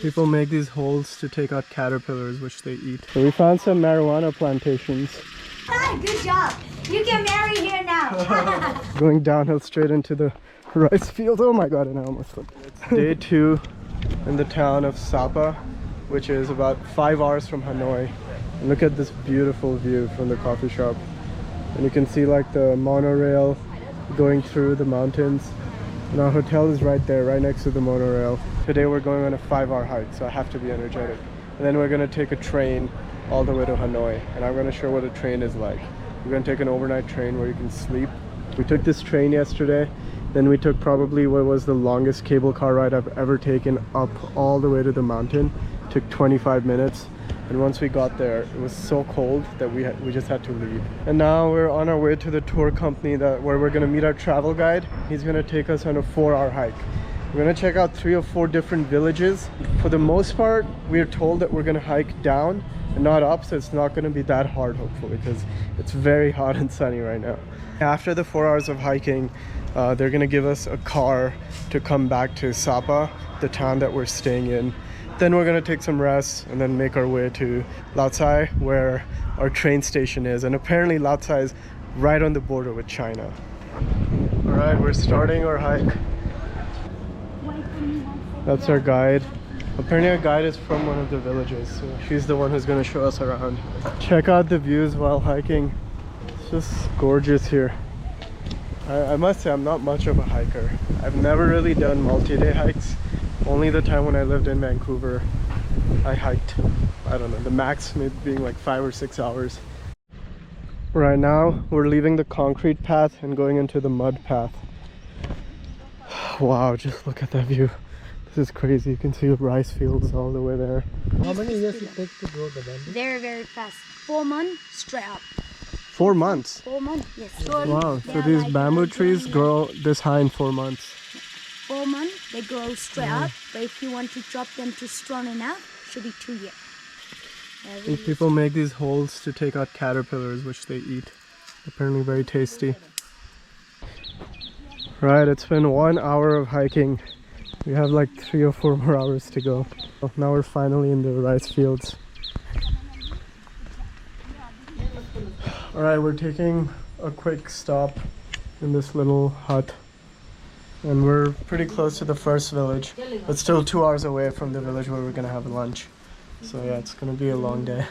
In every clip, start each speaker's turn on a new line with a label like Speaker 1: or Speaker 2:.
Speaker 1: People make these holes to take out caterpillars, which they eat. So we found some marijuana plantations.
Speaker 2: Ah, good job. You can marry here now.
Speaker 1: Going downhill straight into the rice field. Oh my god, and I almost slipped. It's day 2 in the town of Sapa, which is about 5 hours from Hanoi. And look at this beautiful view from the coffee shop. And you can see like the monorail going through the mountains. And our hotel is right there, right next to the monorail. Today we're going on a 5-hour hike, so I have to be energetic. And then we're going to take a train all the way to Hanoi. And I'm going to show what a train is like. We're going to take an overnight train where you can sleep. We took this train yesterday. Then we took probably what was the longest cable car ride I've ever taken up all the way to the mountain. It took 25 minutes. And once we got there, it was so cold that we just had to leave. And now we're on our way to the tour company where we're going to meet our travel guide. He's going to take us on a 4-hour hike. We're going to check out 3 or 4 different villages. For the most part, we're told that we're going to hike down and not up, so it's not going to be that hard, hopefully, because it's very hot and sunny right now. After the 4 hours of hiking, they're going to give us a car to come back to Sapa, the town that we're staying in. Then we're going to take some rest and then make our way to Laotsai, where our train station is. And apparently Laotsai is right on the border with China. Alright, we're starting our hike. That's our guide. Apparently our guide is from one of the villages, so she's the one who's going to show us around. Check out the views while hiking. It's just gorgeous here. I must say I'm not much of a hiker. I've never really done multi-day hikes. Only the time when I lived in Vancouver, I hiked, I don't know, the max maybe being like 5 or 6 hours. Right now, we're leaving the concrete path and going into the mud path. Wow, just look at that view. This is crazy. You can see rice fields all the way there. How many years it takes to grow the bamboo?
Speaker 2: Very, very fast. 4 months, straight up.
Speaker 1: 4 months?
Speaker 2: 4 months, yes.
Speaker 1: Wow, so these bamboo trees grow this high in 4 months.
Speaker 2: 4 months, they grow straight up, but if you want to chop them to strong enough, it should be 2 years.
Speaker 1: And people make these holes to take out caterpillars, which they eat. Apparently very tasty. Right, it's been 1 hour of hiking. We have like 3 or 4 more hours to go. Now we're finally in the rice fields. Alright, we're taking a quick stop in this little hut. And we're pretty close to the first village, but still 2 hours away from the village where we're gonna have lunch. So yeah, it's gonna be a long day.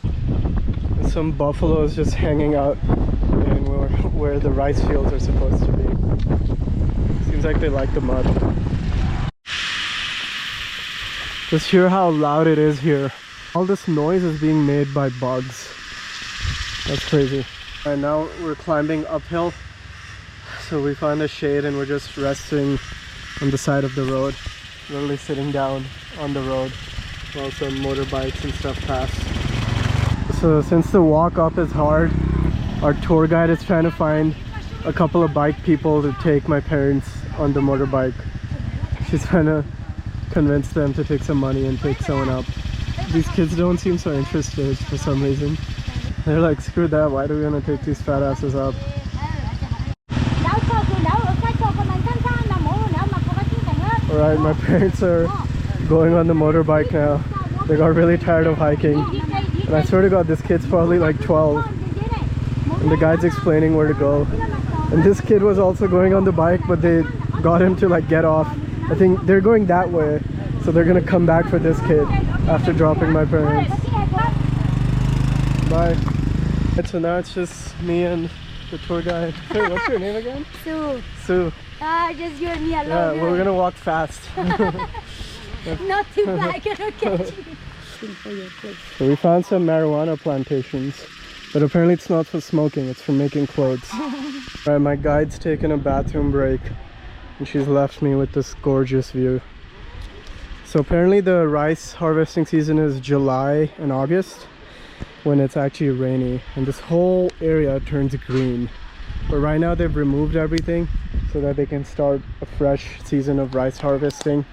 Speaker 1: And some buffaloes just hanging out in where the rice fields are supposed to be. Seems like they like the mud. Just hear how loud it is here. All this noise is being made by bugs. That's crazy. Right now we're climbing uphill. So we found a shade and we're just resting on the side of the road. Literally sitting down on the road while some motorbikes and stuff pass. So since the walk up is hard, our tour guide is trying to find a couple of bike people to take my parents on the motorbike. She's trying to convince them to take some money and take someone up. These kids don't seem so interested for some reason. They're like, screw that, why do we want to take these fat asses up? Alright, my parents are going on the motorbike now. They got really tired of hiking. And I swear to God, this kid's probably like 12. And the guide's explaining where to go. And this kid was also going on the bike, but they got him to like get off. I think they're going that way. So they're gonna come back for this kid after dropping my parents. Bye. So now it's just me and the tour guide. Hey, what's your name again?
Speaker 2: Sue.
Speaker 1: Sue.
Speaker 2: Just you and me alone.
Speaker 1: Yeah, we're gonna walk fast.
Speaker 2: Not too bad, I cannot catch you.
Speaker 1: So we found some marijuana plantations, but apparently it's not for smoking, it's for making clothes. Right, my guide's taken a bathroom break and she's left me with this gorgeous view. So apparently the rice harvesting season is July and August, when it's actually rainy, and this whole area turns green. But right now they've removed everything so that they can start a fresh season of rice harvesting.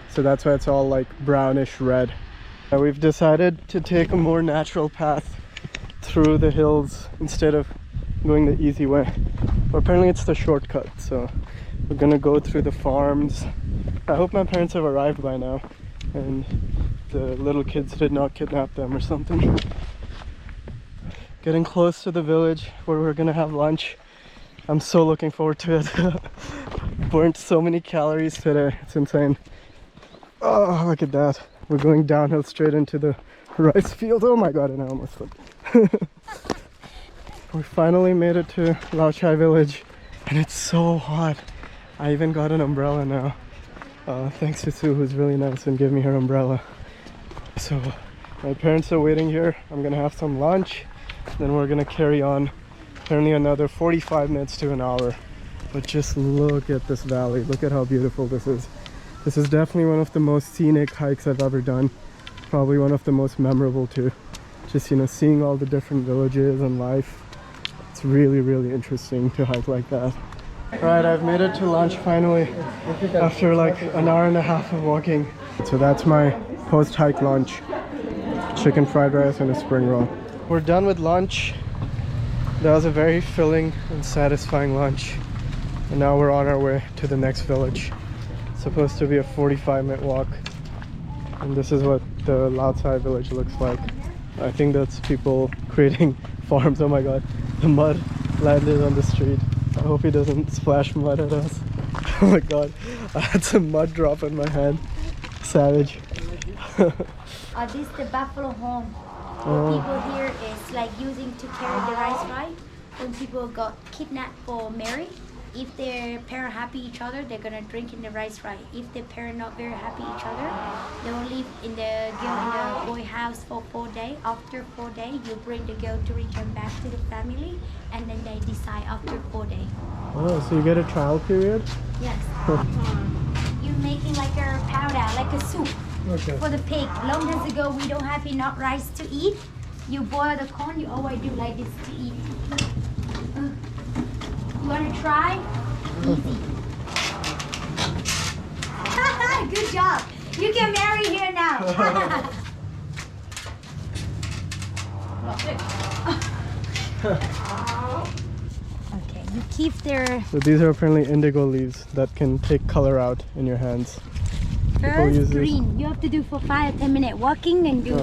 Speaker 1: So that's why it's all like brownish red. Now we've decided to take a more natural path through the hills instead of going the easy way. But apparently it's the shortcut, so we're gonna go through the farms. I hope my parents have arrived by now. and the little kids did not kidnap them or something. Getting close to the village where we're gonna have lunch. I'm so looking forward to it. Burnt so many calories today, it's insane. Oh, look at that. We're going downhill straight into the rice field. Oh my god, and I almost slipped. We finally made it to Lao Chai village and it's so hot. I even got an umbrella now. Thanks to Sue, who's really nice and gave me her umbrella. So my parents are waiting here. I'm gonna have some lunch, then we're gonna carry on apparently another 45 minutes to an hour. But just look at this valley. Look at how beautiful this is. This is definitely one of the most scenic hikes I've ever done. Probably one of the most memorable too. Just, you know, seeing all the different villages and life. It's really, really interesting to hike like that. Right, I've made it to lunch finally after like an hour and a half of walking. So that's my post-hike lunch. Chicken fried rice and a spring roll. We're done with lunch. That was a very filling and satisfying lunch. And now we're on our way to the next village. It's supposed to be a 45-minute walk. And this is what the Lao Chai village looks like. I think that's people creating farms. Oh my god, the mud landed on the street. I hope he doesn't splash mud at us. Oh my god, I had some mud drop in my hand. Savage.
Speaker 2: This is the buffalo home. People here is like using to carry the rice, right? When people got kidnapped for marriage, if their parent happy each other, they're gonna drink in the rice, right? If the parent not very happy each other, they will live in the girl in the boy house for 4 days. After 4 days, you bring the girl to return back to the family, and then they decide after 4 days.
Speaker 1: Oh, so you get a trial period?
Speaker 2: Yes. You're making like a powder, like a soup.
Speaker 1: Okay.
Speaker 2: For the pig. Long time ago, we don't have enough rice to eat. You boil the corn, you always do like this to eat. You want to try? Easy. Good job. You can marry here now. Okay, you keep their...
Speaker 1: So these are apparently indigo leaves that can take color out in your hands.
Speaker 2: First green. You have to do for 5 or 10 minutes walking and do.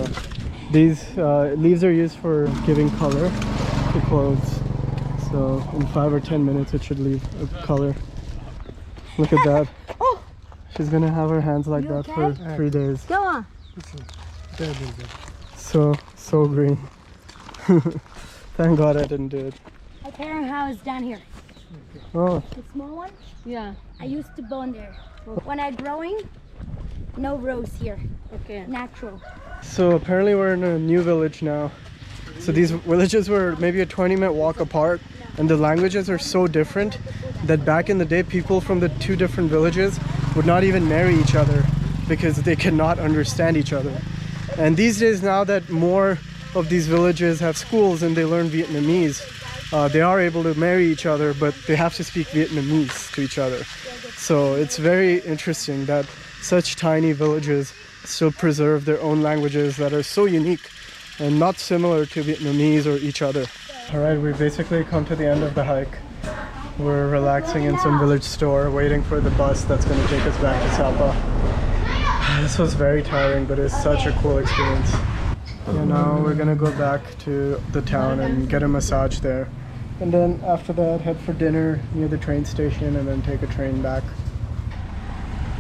Speaker 1: These leaves are used for giving color to clothes. So in 5 or 10 minutes it should leave a color. Look at that.
Speaker 2: Oh.
Speaker 1: She's gonna have her hands like that for 3 days.
Speaker 2: Go on.
Speaker 1: So green. Thank God I didn't do it.
Speaker 2: My parents' house down here.
Speaker 1: Oh.
Speaker 2: The small one? Yeah. I used to born there. When I growing, no rose here. Okay. Natural.
Speaker 1: So apparently we're in a new village now. So these villages were maybe a 20-minute walk apart, and the languages are so different that back in the day people from the 2 different villages would not even marry each other because they cannot understand each other. And these days, now that more of these villages have schools and they learn Vietnamese, they are able to marry each other, but they have to speak Vietnamese to each other. So it's very interesting that such tiny villages still preserve their own languages that are so unique and not similar to Vietnamese or each other. Alright, we've basically come to the end of the hike. We're relaxing in some village store, waiting for the bus that's going to take us back to Sapa. This was very tiring, but it's such a cool experience. Yeah, now we're going to go back to the town and get a massage there. And then after that, head for dinner near the train station and then take a train back.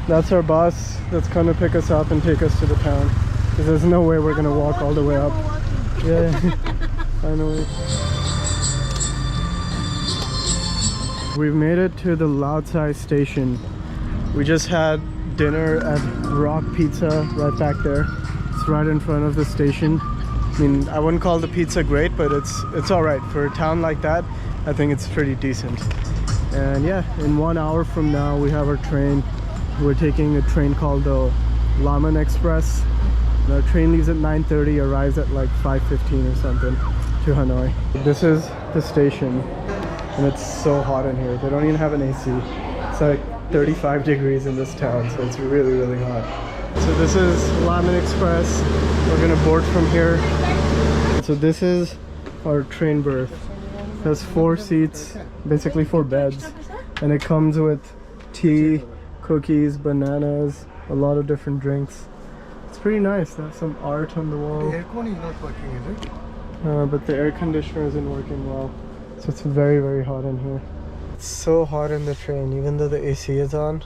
Speaker 1: That's our bus that's going to pick us up and take us to the town. Because there's no way we're going to walk all the way up. Yeah, I know. We've made it to the Lao Chai station. We just had dinner at Rock Pizza right back there. It's right in front of the station. I mean, I wouldn't call the pizza great, but it's all right. For a town like that, I think it's pretty decent. And yeah, in 1 hour from now, we have our train. We're taking a train called the Laman Express. The train leaves at 9:30, arrives at like 5:15 or something to Hanoi. This is the station, and it's so hot in here. They don't even have an AC. It's like 35 degrees in this town, so it's really, really hot. So this is Laman Express. We're gonna board from here. So this is our train berth. It has 4 seats, basically 4 beds, and it comes with tea, cookies, bananas, a lot of different drinks. pretty nice. There's some art on the wall.
Speaker 3: The aircon is not working, is it?
Speaker 1: But the air conditioner isn't working well. So it's very, very hot in here. It's so hot in the train, even though the AC is on.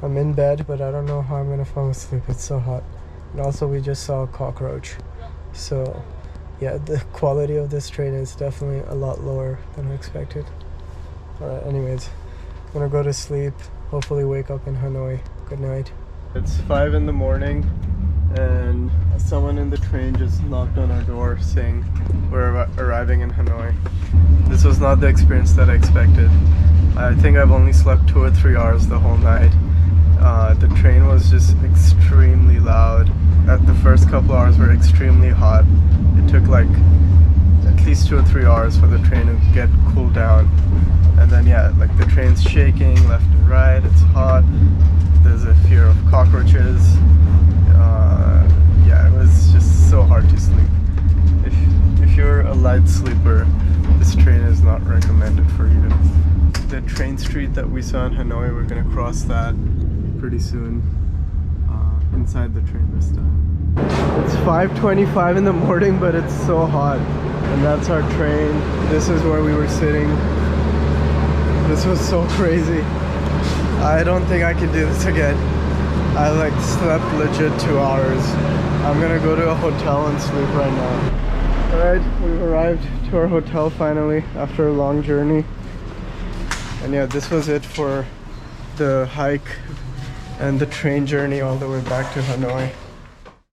Speaker 1: I'm in bed, but I don't know how I'm gonna fall asleep. It's so hot. And also we just saw a cockroach. So yeah, the quality of this train is definitely a lot lower than I expected. Alright, anyways, I'm gonna go to sleep. Hopefully wake up in Hanoi. Good night. It's 5 in the morning and someone in the train just knocked on our door saying we're arriving in Hanoi. This was not the experience that I expected. I think I've only slept 2 or 3 hours the whole night. The train was just extremely loud. At the first couple hours were extremely hot. It took like at least 2 or 3 hours for the train to get cooled down. And then yeah, like the train's shaking left and right, it's hot. There's a fear of cockroaches. Yeah, it was just so hard to sleep. If you're a light sleeper, this train is not recommended for you. The train street that we saw in Hanoi, we're gonna cross that pretty soon, inside the train this time. It's 5:25 in the morning, but it's so hot. And that's our train. This is where we were sitting. This was so crazy. I don't think I can do this again. I like slept legit 2 hours. I'm gonna go to a hotel and sleep right now. Alright, we've arrived to our hotel finally after a long journey. And yeah, this was it for the hike and the train journey all the way back to Hanoi.